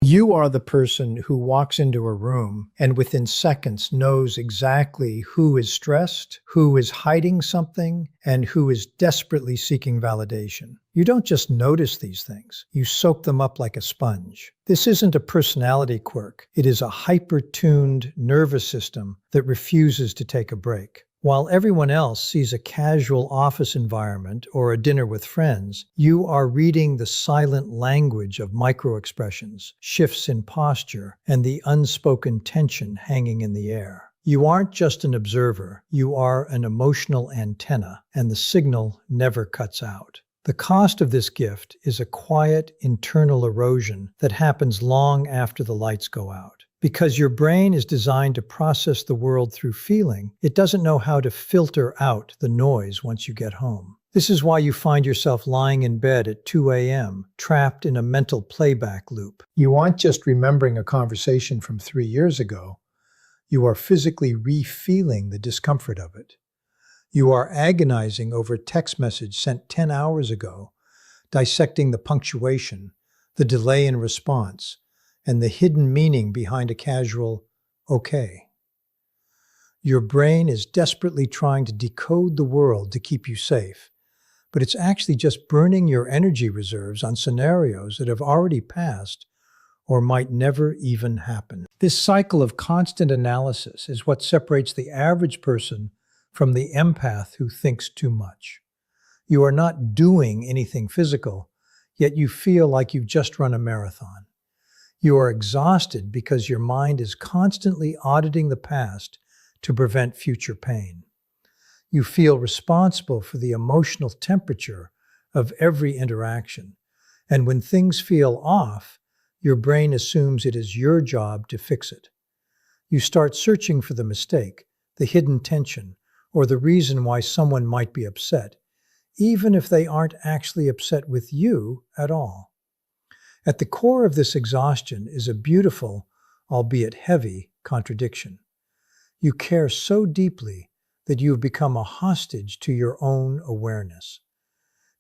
You are the person who walks into a room and within seconds knows exactly who is stressed, who is hiding something, and who is desperately seeking validation. You don't just notice these things, you soak them up like a sponge. This isn't a personality quirk, it is a hyper-tuned nervous system that refuses to take a break. While everyone else sees a casual office environment or a dinner with friends, you are reading the silent language of microexpressions, shifts in posture, and the unspoken tension hanging in the air. You aren't just an observer, you are an emotional antenna, and the signal never cuts out. The cost of this gift is a quiet internal erosion that happens long after the lights go out. Because your brain is designed to process the world through feeling, it doesn't know how to filter out the noise once you get home. This is why you find yourself lying in bed at 2 a.m., trapped in a mental playback loop. You aren't just remembering a conversation from 3 years ago, you are physically re-feeling the discomfort of it. You are agonizing over a text message sent 10 hours ago, dissecting the punctuation, the delay in response, and the hidden meaning behind a casual, okay. Your brain is desperately trying to decode the world to keep you safe, but it's actually just burning your energy reserves on scenarios that have already passed or might never even happen. This cycle of constant analysis is what separates the average person from the empath who thinks too much. You are not doing anything physical, yet you feel like you've just run a marathon. You are exhausted because your mind is constantly auditing the past to prevent future pain. You feel responsible for the emotional temperature of every interaction, and when things feel off, your brain assumes it is your job to fix it. You start searching for the mistake, the hidden tension, or the reason why someone might be upset, even if they aren't actually upset with you at all. At the core of this exhaustion is a beautiful, albeit heavy, contradiction. You care so deeply that you have become a hostage to your own awareness.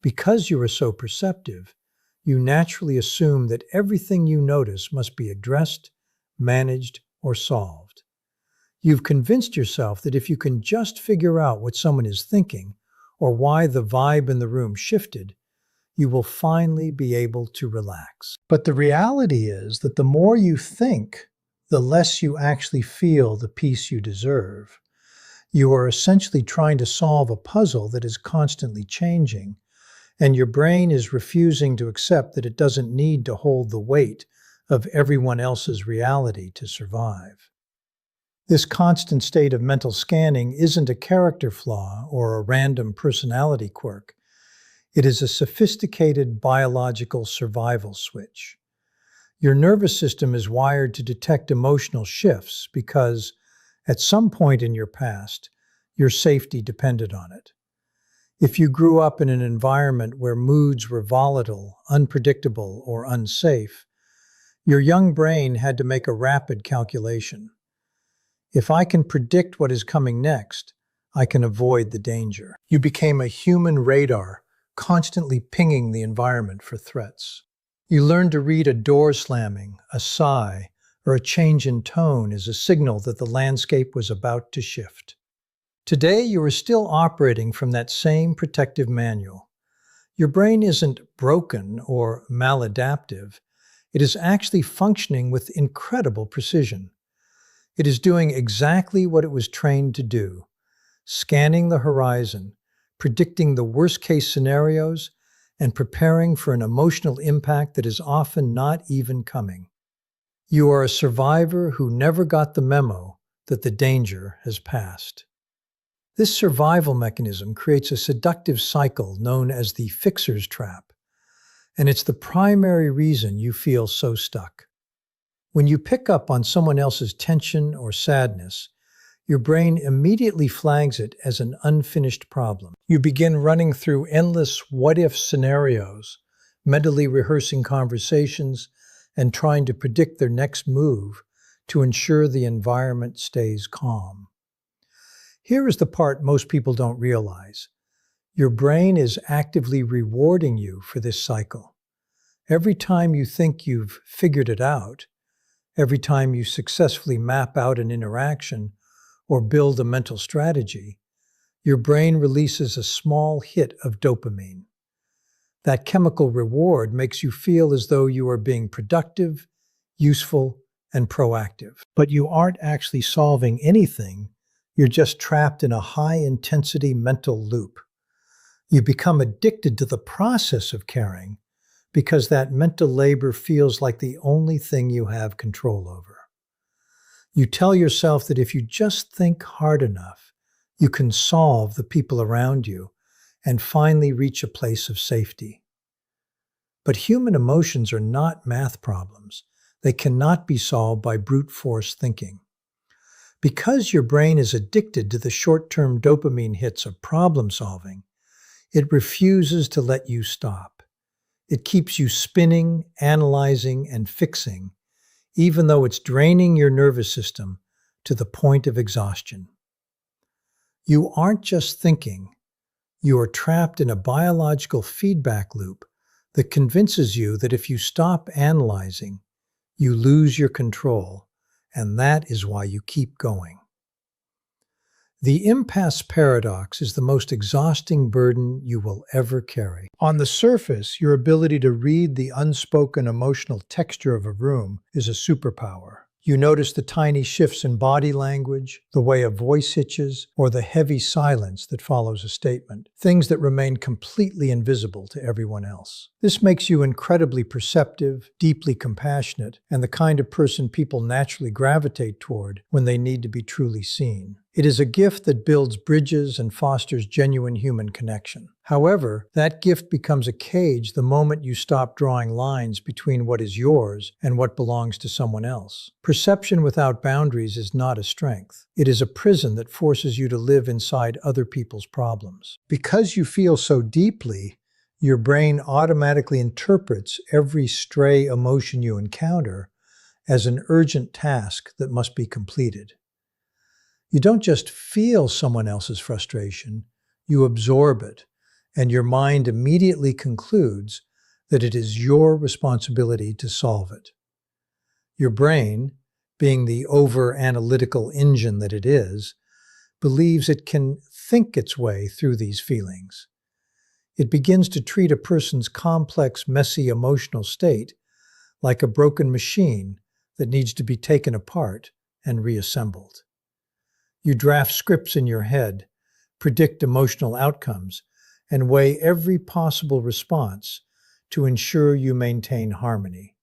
Because you are so perceptive, you naturally assume that everything you notice must be addressed, managed, or solved. You've convinced yourself that if you can just figure out what someone is thinking or why the vibe in the room shifted, you will finally be able to relax. But the reality is that the more you think, the less you actually feel the peace you deserve. You are essentially trying to solve a puzzle that is constantly changing, and your brain is refusing to accept that it doesn't need to hold the weight of everyone else's reality to survive. This constant state of mental scanning isn't a character flaw or a random personality quirk. It is a sophisticated biological survival switch. Your nervous system is wired to detect emotional shifts because, at some point in your past, your safety depended on it. If you grew up in an environment where moods were volatile, unpredictable, or unsafe, your young brain had to make a rapid calculation. If I can predict what is coming next, I can avoid the danger. You became a human radar, constantly pinging the environment for threats. You learned to read a door slamming, a sigh, or a change in tone as a signal that the landscape was about to shift. Today, you are still operating from that same protective manual. Your brain isn't broken or maladaptive. It is actually functioning with incredible precision. It is doing exactly what it was trained to do, scanning the horizon, predicting the worst-case scenarios, and preparing for an emotional impact that is often not even coming. You are a survivor who never got the memo that the danger has passed. This survival mechanism creates a seductive cycle known as the fixer's trap, and it's the primary reason you feel so stuck. When you pick up on someone else's tension or sadness, your brain immediately flags it as an unfinished problem. You begin running through endless what-if scenarios, mentally rehearsing conversations, and trying to predict their next move to ensure the environment stays calm. Here is the part most people don't realize. Your brain is actively rewarding you for this cycle. Every time you think you've figured it out, every time you successfully map out an interaction or build a mental strategy, your brain releases a small hit of dopamine. That chemical reward makes you feel as though you are being productive, useful, and proactive. But you aren't actually solving anything. You're just trapped in a high-intensity mental loop. You become addicted to the process of caring because that mental labor feels like the only thing you have control over. You tell yourself that if you just think hard enough, you can solve the people around you and finally reach a place of safety. But human emotions are not math problems. They cannot be solved by brute force thinking. Because your brain is addicted to the short-term dopamine hits of problem solving, it refuses to let you stop. It keeps you spinning, analyzing, and fixing, even though it's draining your nervous system to the point of exhaustion. You aren't just thinking. You are trapped in a biological feedback loop that convinces you that if you stop analyzing, you lose your control, and that is why you keep going. The impasse paradox is the most exhausting burden you will ever carry. On the surface, your ability to read the unspoken emotional texture of a room is a superpower. You notice the tiny shifts in body language, the way a voice hitches, or the heavy silence that follows a statement, things that remain completely invisible to everyone else. This makes you incredibly perceptive, deeply compassionate, and the kind of person people naturally gravitate toward when they need to be truly seen. It is a gift that builds bridges and fosters genuine human connection. However, that gift becomes a cage the moment you stop drawing lines between what is yours and what belongs to someone else. Perception without boundaries is not a strength. It is a prison that forces you to live inside other people's problems. Because you feel so deeply, your brain automatically interprets every stray emotion you encounter as an urgent task that must be completed. You don't just feel someone else's frustration, you absorb it, and your mind immediately concludes that it is your responsibility to solve it. Your brain, being the over-analytical engine that it is, believes it can think its way through these feelings. It begins to treat a person's complex, messy emotional state like a broken machine that needs to be taken apart and reassembled. You draft scripts in your head, predict emotional outcomes, and weigh every possible response to ensure you maintain harmony.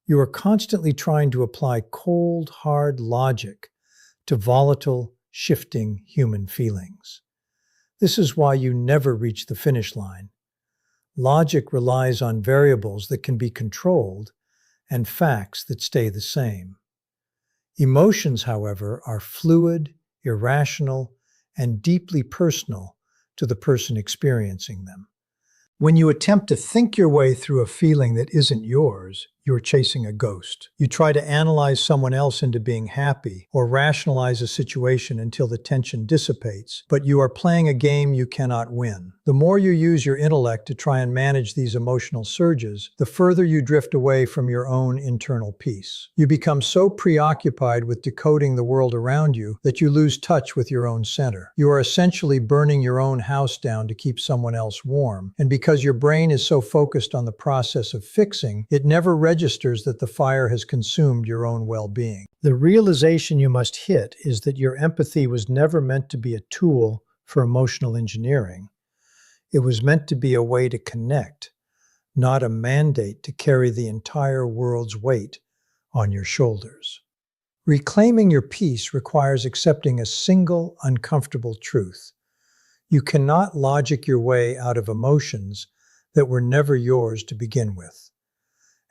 You are constantly trying to apply cold, hard logic to volatile, shifting human feelings. This is why you never reach the finish line. Logic relies on variables that can be controlled and facts that stay the same. Emotions, however, are fluid, irrational, and deeply personal to the person experiencing them. When you attempt to think your way through a feeling that isn't yours, you're chasing a ghost. You try to analyze someone else into being happy or rationalize a situation until the tension dissipates, but you are playing a game you cannot win. The more you use your intellect to try and manage these emotional surges, the further you drift away from your own internal peace. You become so preoccupied with decoding the world around you that you lose touch with your own center. You are essentially burning your own house down to keep someone else warm, and because your brain is so focused on the process of fixing, it never registers that the fire has consumed your own well-being. The realization you must hit is that your empathy was never meant to be a tool for emotional engineering. It was meant to be a way to connect, not a mandate to carry the entire world's weight on your shoulders. Reclaiming your peace requires accepting a single uncomfortable truth. You cannot logic your way out of emotions that were never yours to begin with.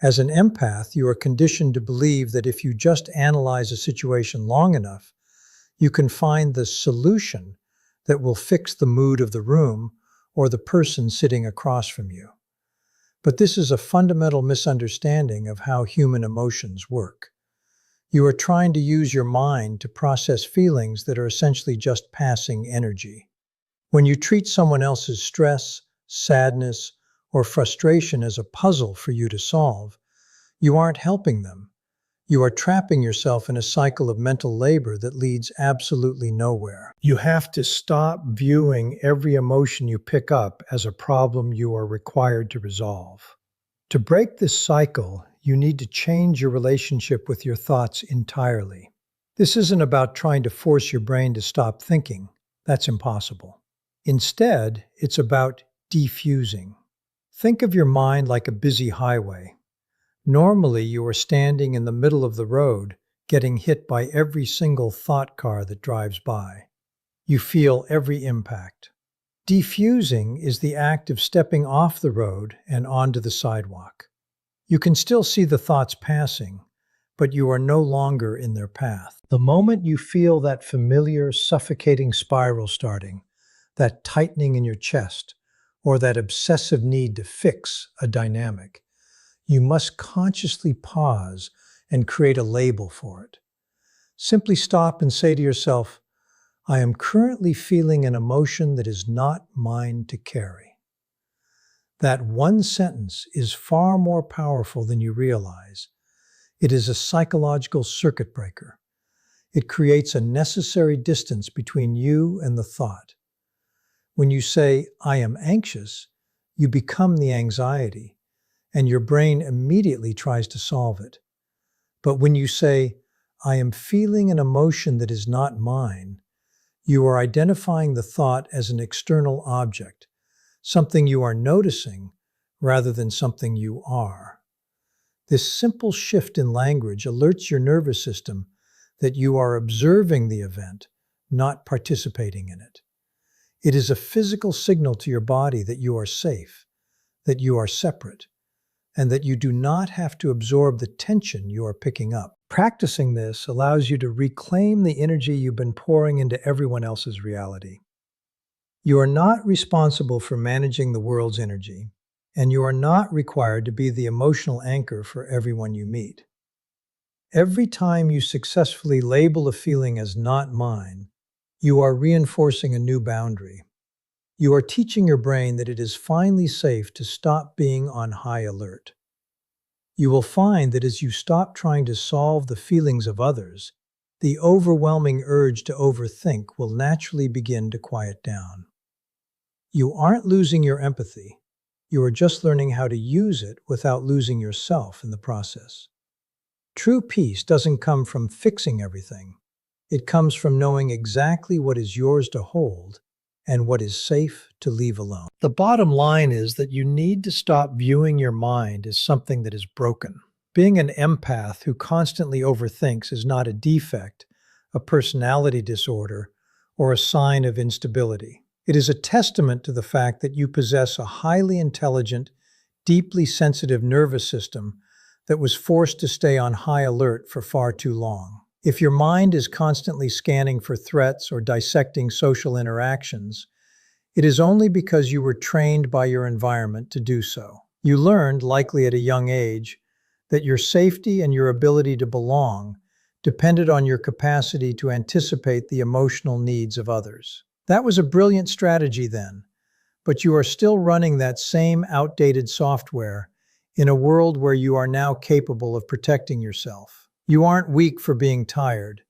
As an empath, you are conditioned to believe that if you just analyze a situation long enough, you can find the solution that will fix the mood of the room or the person sitting across from you. But this is a fundamental misunderstanding of how human emotions work. You are trying to use your mind to process feelings that are essentially just passing energy. When you treat someone else's stress, sadness, or frustration as a puzzle for you to solve, you aren't helping them. You are trapping yourself in a cycle of mental labor that leads absolutely nowhere. You have to stop viewing every emotion you pick up as a problem you are required to resolve. To break this cycle, you need to change your relationship with your thoughts entirely. This isn't about trying to force your brain to stop thinking. That's impossible. Instead, it's about defusing. Think of your mind like a busy highway. Normally, you are standing in the middle of the road, getting hit by every single thought car that drives by. You feel every impact. Defusing is the act of stepping off the road and onto the sidewalk. You can still see the thoughts passing, but you are no longer in their path. The moment you feel that familiar, suffocating spiral starting, that tightening in your chest, or that obsessive need to fix a dynamic, you must consciously pause and create a label for it. Simply stop and say to yourself, I am currently feeling an emotion that is not mine to carry. That one sentence is far more powerful than you realize. It is a psychological circuit breaker. It creates a necessary distance between you and the thought. When you say, I am anxious, you become the anxiety, and your brain immediately tries to solve it. But when you say, I am feeling an emotion that is not mine, you are identifying the thought as an external object, something you are noticing rather than something you are. This simple shift in language alerts your nervous system that you are observing the event, not participating in it. It is a physical signal to your body that you are safe, that you are separate, and that you do not have to absorb the tension you are picking up. Practicing this allows you to reclaim the energy you've been pouring into everyone else's reality. You are not responsible for managing the world's energy, and you are not required to be the emotional anchor for everyone you meet. Every time you successfully label a feeling as not mine, you are reinforcing a new boundary. You are teaching your brain that it is finally safe to stop being on high alert. You will find that as you stop trying to solve the feelings of others, the overwhelming urge to overthink will naturally begin to quiet down. You aren't losing your empathy. You are just learning how to use it without losing yourself in the process. True peace doesn't come from fixing everything. It comes from knowing exactly what is yours to hold and what is safe to leave alone. The bottom line is that you need to stop viewing your mind as something that is broken. Being an empath who constantly overthinks is not a defect, a personality disorder, or a sign of instability. It is a testament to the fact that you possess a highly intelligent, deeply sensitive nervous system that was forced to stay on high alert for far too long. If your mind is constantly scanning for threats or dissecting social interactions, it is only because you were trained by your environment to do so. You learned, likely at a young age, that your safety and your ability to belong depended on your capacity to anticipate the emotional needs of others. That was a brilliant strategy then, but you are still running that same outdated software in a world where you are now capable of protecting yourself. You aren't weak for being tired.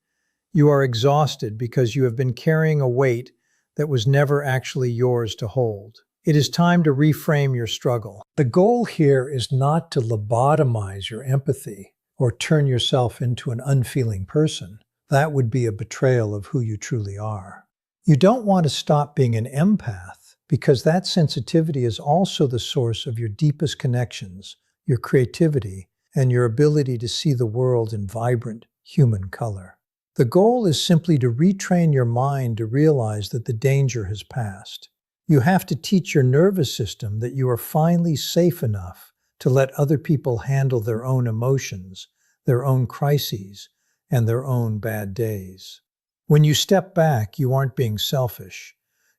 You are exhausted because you have been carrying a weight that was never actually yours to hold. It is time to reframe your struggle. The goal here is not to lobotomize your empathy or turn yourself into an unfeeling person. That would be a betrayal of who you truly are. You don't want to stop being an empath because that sensitivity is also the source of your deepest connections, your creativity, and your ability to see the world in vibrant, human color. The goal is simply to retrain your mind to realize that the danger has passed. You have to teach your nervous system that you are finally safe enough to let other people handle their own emotions, their own crises, and their own bad days. When you step back, you aren't being selfish.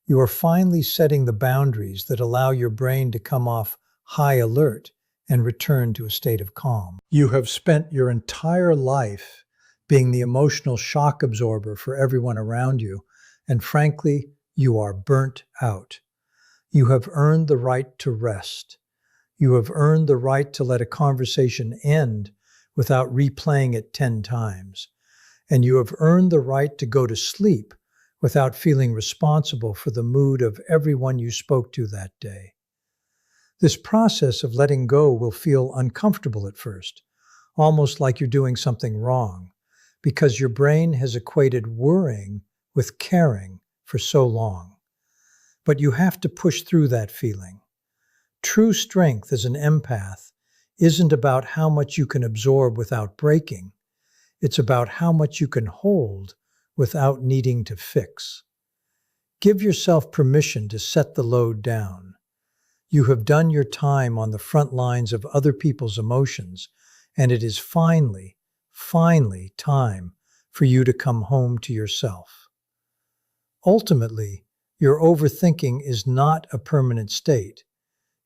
You are finally setting the boundaries that allow your brain to come off high alert and return to a state of calm. You have spent your entire life being the emotional shock absorber for everyone around you, and frankly, you are burnt out. You have earned the right to rest, You have earned the right to let a conversation end without replaying it 10 times. And you have earned the right to go to sleep without feeling responsible for the mood of everyone you spoke to that day. This process of letting go will feel uncomfortable at first, almost like you're doing something wrong, because your brain has equated worrying with caring for so long. But you have to push through that feeling. True strength as an empath isn't about how much you can absorb without breaking. It's about how much you can hold without needing to fix. Give yourself permission to set the load down. You have done your time on the front lines of other people's emotions, and it is finally time for you to come home to yourself. Ultimately, your overthinking is not a permanent state.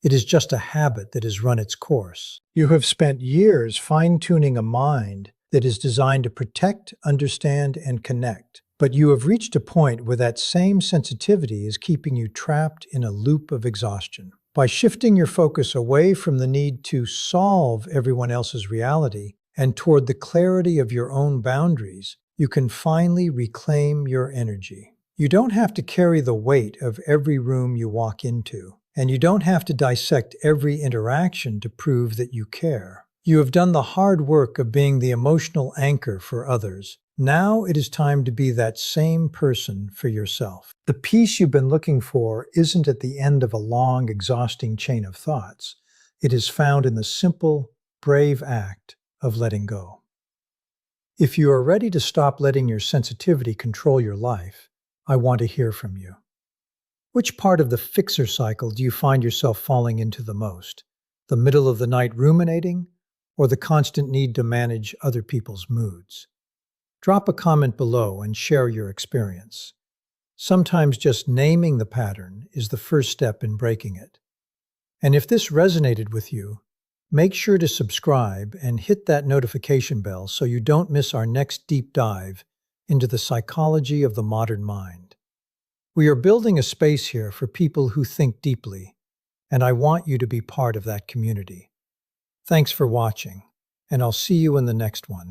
It is just a habit that has run its course. You have spent years fine-tuning a mind that is designed to protect, understand, and connect. But you have reached a point where that same sensitivity is keeping you trapped in a loop of exhaustion. By shifting your focus away from the need to solve everyone else's reality and toward the clarity of your own boundaries, you can finally reclaim your energy. You don't have to carry the weight of every room you walk into, and you don't have to dissect every interaction to prove that you care. You have done the hard work of being the emotional anchor for others. Now it is time to be that same person for yourself. The peace you've been looking for isn't at the end of a long, exhausting chain of thoughts. It is found in the simple, brave act of letting go. If you are ready to stop letting your sensitivity control your life, I want to hear from you. Which part of the fixer cycle do you find yourself falling into the most? The middle of the night ruminating, or the constant need to manage other people's moods? Drop a comment below and share your experience. Sometimes just naming the pattern is the first step in breaking it. And if this resonated with you, make sure to subscribe and hit that notification bell so you don't miss our next deep dive into the psychology of the modern mind. We are building a space here for people who think deeply, and I want you to be part of that community. Thanks for watching, and I'll see you in the next one.